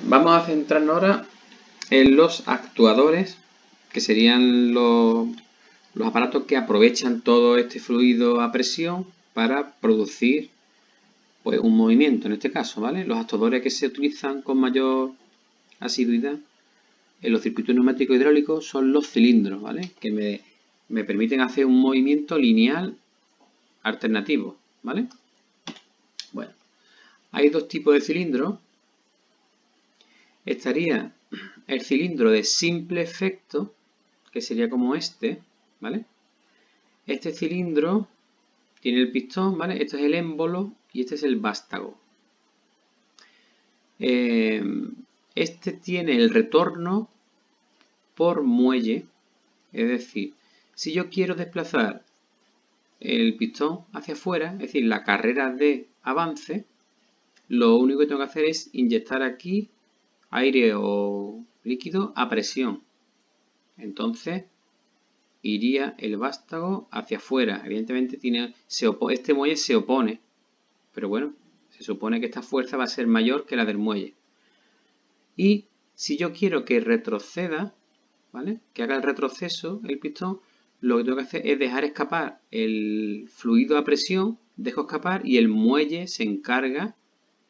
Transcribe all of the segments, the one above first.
Vamos a centrarnos ahora en los actuadores, que serían los aparatos que aprovechan todo este fluido a presión para producir pues, un movimiento, en este caso, ¿vale? Los actuadores que se utilizan con mayor asiduidad en los circuitos neumáticos hidráulicos son los cilindros, ¿vale? Que me permiten hacer un movimiento lineal alternativo, ¿vale? Bueno, hay dos tipos de cilindros. Estaría el cilindro de simple efecto, que sería como este, ¿vale? Este cilindro tiene el pistón, ¿vale? Este es el émbolo y este es el vástago. Este tiene el retorno por muelle, es decir, si yo quiero desplazar el pistón hacia afuera, es decir, la carrera de avance, lo único que tengo que hacer es inyectar aquí aire o líquido a presión. Entonces iría el vástago hacia afuera. Evidentemente este muelle se opone, pero bueno, se supone que esta fuerza va a ser mayor que la del muelle. Y si yo quiero que retroceda, ¿vale? Que haga el retroceso el pistón, lo que tengo que hacer es dejar escapar el fluido a presión, dejo escapar y el muelle se encarga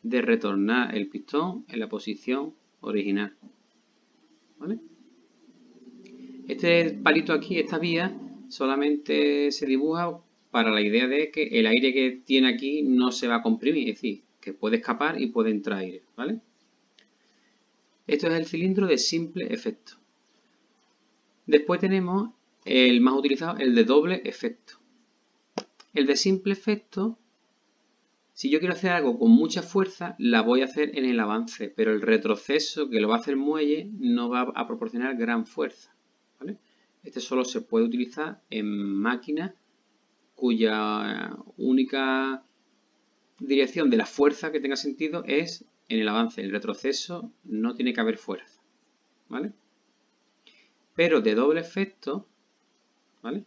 de retornar el pistón en la posición original, ¿vale? Este palito aquí, esta vía, solamente se dibuja para la idea de que el aire que tiene aquí no se va a comprimir, es decir, que puede escapar y puede entrar aire, ¿vale? Esto es el cilindro de simple efecto. Después tenemos el más utilizado, el de doble efecto. El de simple efecto, si yo quiero hacer algo con mucha fuerza, la voy a hacer en el avance, pero el retroceso que lo va a hacer el muelle no va a proporcionar gran fuerza, ¿vale? Este solo se puede utilizar en máquinas cuya única dirección de la fuerza que tenga sentido es en el avance. El retroceso no tiene que haber fuerza, ¿vale? Pero de doble efecto, ¿vale?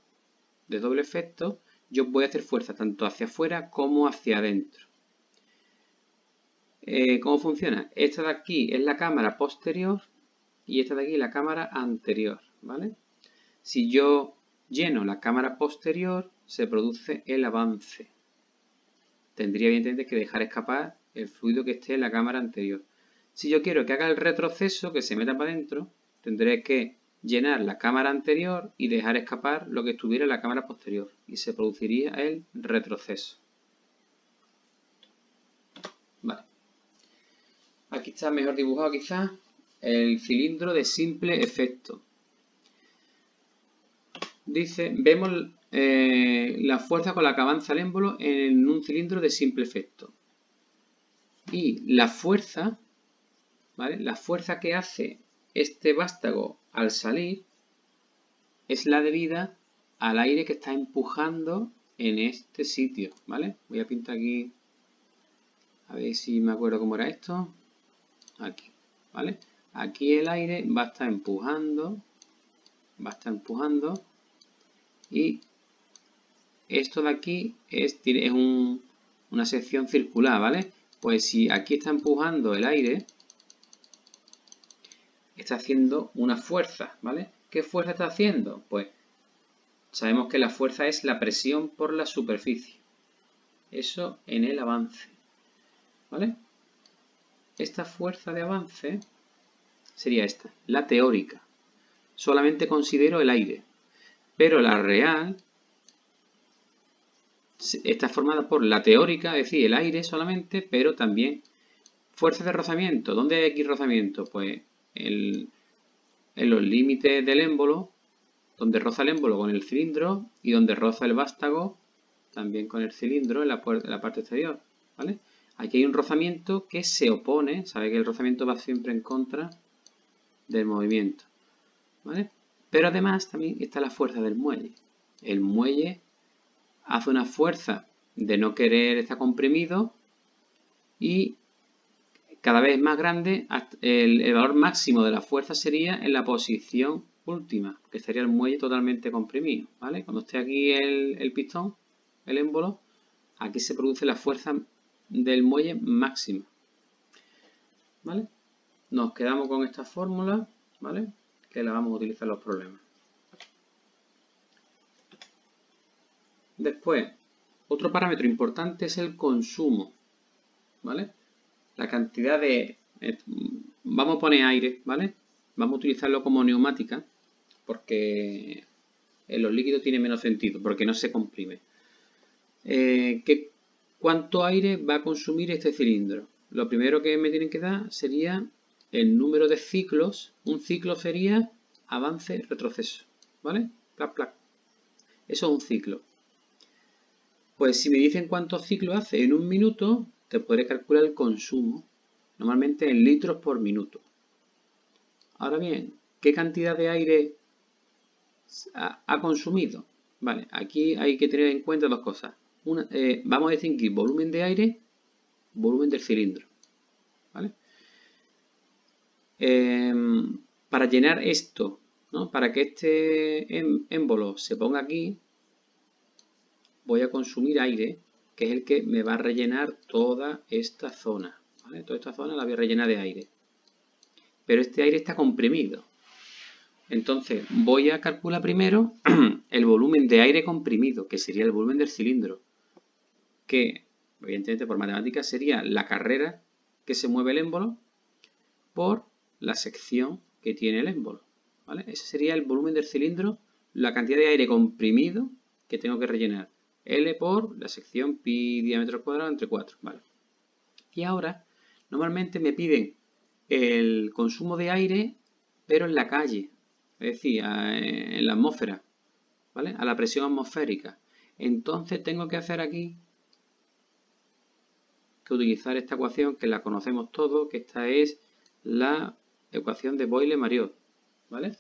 De doble efecto, yo voy a hacer fuerza tanto hacia afuera como hacia adentro. ¿Cómo funciona? Esta de aquí es la cámara posterior y esta de aquí la cámara anterior, ¿vale? Si yo lleno la cámara posterior, se produce el avance. Tendría evidentemente que dejar escapar el fluido que esté en la cámara anterior. Si yo quiero que haga el retroceso, que se meta para adentro, tendré que llenar la cámara anterior y dejar escapar lo que estuviera en la cámara posterior. Y se produciría el retroceso. Vale. Aquí está mejor dibujado quizás el cilindro de simple efecto. Dice, vemos la fuerza con la que avanza el émbolo en un cilindro de simple efecto. Y la fuerza, ¿vale? La fuerza que hace este vástago al salir es la debida al aire que está empujando en este sitio, ¿vale? Voy a pintar aquí, a ver si me acuerdo cómo era esto. Aquí, ¿vale? Aquí el aire va a estar empujando, y esto de aquí es una sección circular, ¿vale? Pues si aquí está empujando el aire, está haciendo una fuerza, ¿vale? ¿Qué fuerza está haciendo? Pues sabemos que la fuerza es la presión por la superficie. Eso en el avance, ¿vale? Esta fuerza de avance sería esta, la teórica. Solamente considero el aire, pero la real está formada por la teórica, es decir, el aire solamente, pero también fuerzas de rozamiento. ¿Dónde hay aquí rozamiento? Pues en los límites del émbolo, donde roza el émbolo con el cilindro y donde roza el vástago también con el cilindro en la parte exterior, ¿vale? Aquí hay un rozamiento que se opone, sabe que el rozamiento va siempre en contra del movimiento, ¿vale? Pero además también está la fuerza del muelle. El muelle hace una fuerza de no querer estar comprimido y cada vez más grande, el valor máximo de la fuerza sería en la posición última, que sería el muelle totalmente comprimido, ¿vale? Cuando esté aquí el pistón, el émbolo, aquí se produce la fuerza del muelle máxima, ¿vale? nos quedamos con esta fórmula, ¿vale? Que la vamos a utilizar en los problemas. Después, otro parámetro importante es el consumo, ¿vale? La cantidad de... vamos a poner aire, ¿vale? Vamos a utilizarlo como neumática porque en los líquidos tiene menos sentido, porque no se comprime. ¿Cuánto aire va a consumir este cilindro? Lo primero que me tienen que dar sería el número de ciclos. Un ciclo sería avance, retroceso, ¿vale? Plac, plac. Eso es un ciclo. Pues si me dicen cuántos ciclos hace en un minuto, te podré calcular el consumo, normalmente en litros por minuto. Ahora bien, ¿qué cantidad de aire ha consumido? Vale, aquí hay que tener en cuenta dos cosas. Vamos a distinguir volumen de aire, volumen del cilindro, ¿vale? Para llenar esto, ¿no? Para que este émbolo se ponga aquí, voy a consumir aire, que es el que me va a rellenar toda esta zona, ¿vale? Toda esta zona la voy a rellenar de aire. Pero este aire está comprimido. Entonces voy a calcular primero el volumen de aire comprimido, que sería el volumen del cilindro, que evidentemente por matemáticas sería la carrera que se mueve el émbolo por la sección que tiene el émbolo, ¿vale? Ese sería el volumen del cilindro, la cantidad de aire comprimido que tengo que rellenar. L por la sección pi diámetro al cuadrado entre 4, ¿vale? Y ahora, normalmente me piden el consumo de aire, pero en la calle, es decir, en la atmósfera, ¿vale? A la presión atmosférica. Entonces tengo que hacer aquí, que utilizar esta ecuación que la conocemos todos, que esta es la ecuación de Boyle-Mariot, ¿vale?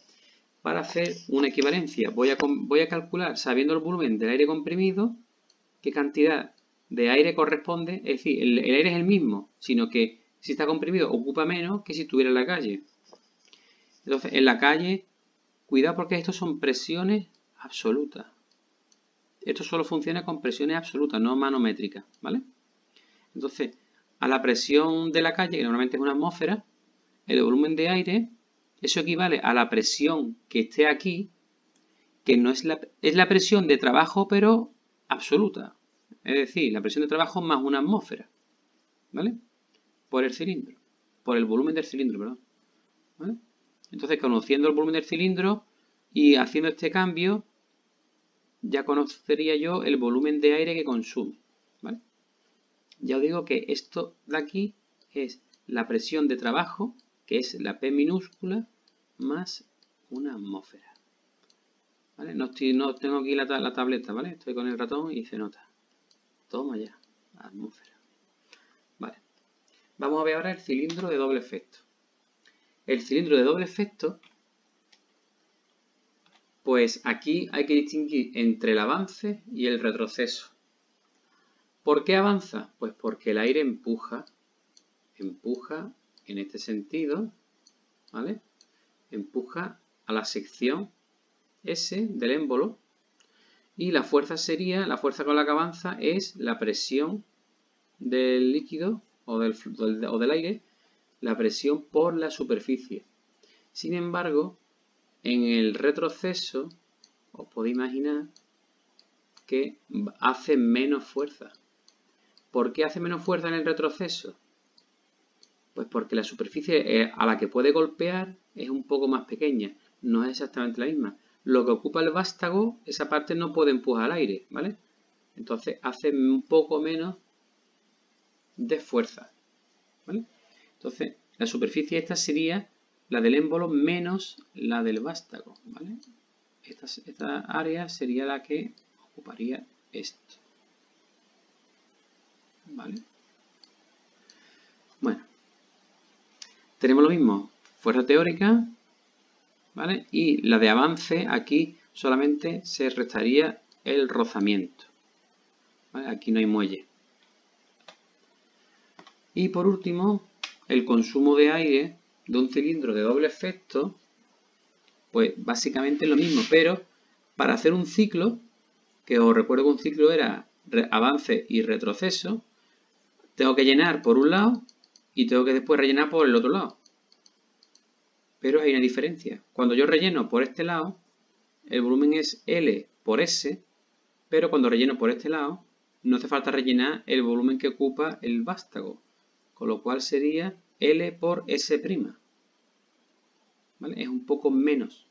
Para hacer una equivalencia, voy a calcular, sabiendo el volumen del aire comprimido, qué cantidad de aire corresponde, es decir, el aire es el mismo, sino que si está comprimido ocupa menos que si estuviera en la calle. Entonces, en la calle, cuidado porque estos son presiones absolutas. Esto solo funciona con presiones absolutas, no manométricas, ¿vale? Entonces, a la presión de la calle, que normalmente es una atmósfera, el volumen de aire, eso equivale a la presión que esté aquí, que no es la presión de trabajo, pero absoluta. Es decir, la presión de trabajo más una atmósfera, ¿vale? Por el cilindro, por el volumen del cilindro, perdón, ¿vale? Entonces, conociendo el volumen del cilindro y haciendo este cambio, ya conocería yo el volumen de aire que consume, ¿vale? Ya os digo que esto de aquí es la presión de trabajo, que es la P minúscula, más una atmósfera, ¿vale? No tengo aquí la tableta, ¿vale? Estoy con el ratón y se nota. Toma ya, atmósfera. Vale. Vamos a ver ahora el cilindro de doble efecto. El cilindro de doble efecto, pues aquí hay que distinguir entre el avance y el retroceso. ¿Por qué avanza? Pues porque el aire empuja en este sentido, ¿vale? Empuja a la sección S del émbolo y la fuerza con la que avanza es la presión del líquido o del aire, la presión por la superficie. Sin embargo, en el retroceso, os podéis imaginar que hace menos fuerza. ¿Por qué hace menos fuerza en el retroceso? Pues porque la superficie a la que puede golpear es un poco más pequeña, no es exactamente la misma. Lo que ocupa el vástago, esa parte no puede empujar al aire, ¿vale? Entonces hace un poco menos de fuerza, ¿vale? Entonces la superficie esta sería la del émbolo menos la del vástago, ¿vale? Esta área sería la que ocuparía esto, ¿vale? Bueno, tenemos lo mismo, fuerza teórica, ¿vale? Y la de avance, aquí solamente se restaría el rozamiento, ¿vale? Aquí no hay muelle. Y por último, el consumo de aire de un cilindro de doble efecto, pues básicamente es lo mismo, pero para hacer un ciclo, que os recuerdo que un ciclo era avance y retroceso, tengo que llenar por un lado y tengo que después rellenar por el otro lado. Pero hay una diferencia. Cuando yo relleno por este lado, el volumen es L por S, pero cuando relleno por este lado, no hace falta rellenar el volumen que ocupa el vástago, con lo cual sería L por S'. ¿Vale? Es un poco menos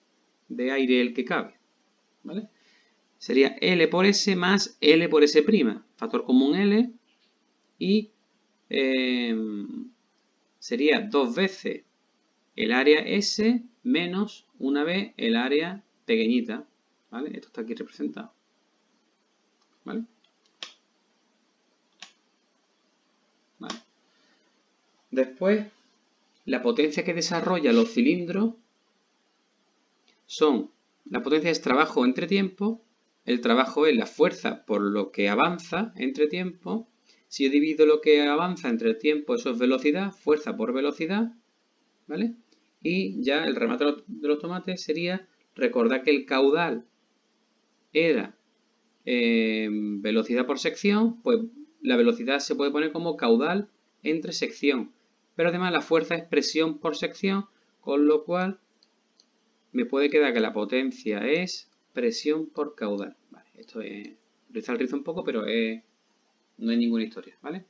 de aire el que cabe. ¿Vale? Sería L por S más L por S', factor común L, y sería 2 veces el área S menos una vez el área pequeñita. ¿Vale? Esto está aquí representado. ¿Vale? Vale. Después, la potencia que desarrollan los cilindros son, la potencia es trabajo entre tiempo, el trabajo es la fuerza por lo que avanza entre tiempo. Si yo divido lo que avanza entre tiempo, eso es velocidad, fuerza por velocidad, ¿vale? Y ya el remate de los tomates sería recordar que el caudal era velocidad por sección, pues la velocidad se puede poner como caudal entre sección. Pero además la fuerza es presión por sección, con lo cual me puede quedar que la potencia es presión por caudal. Vale, esto es rizar el rizo un poco, pero no hay ninguna historia, ¿vale?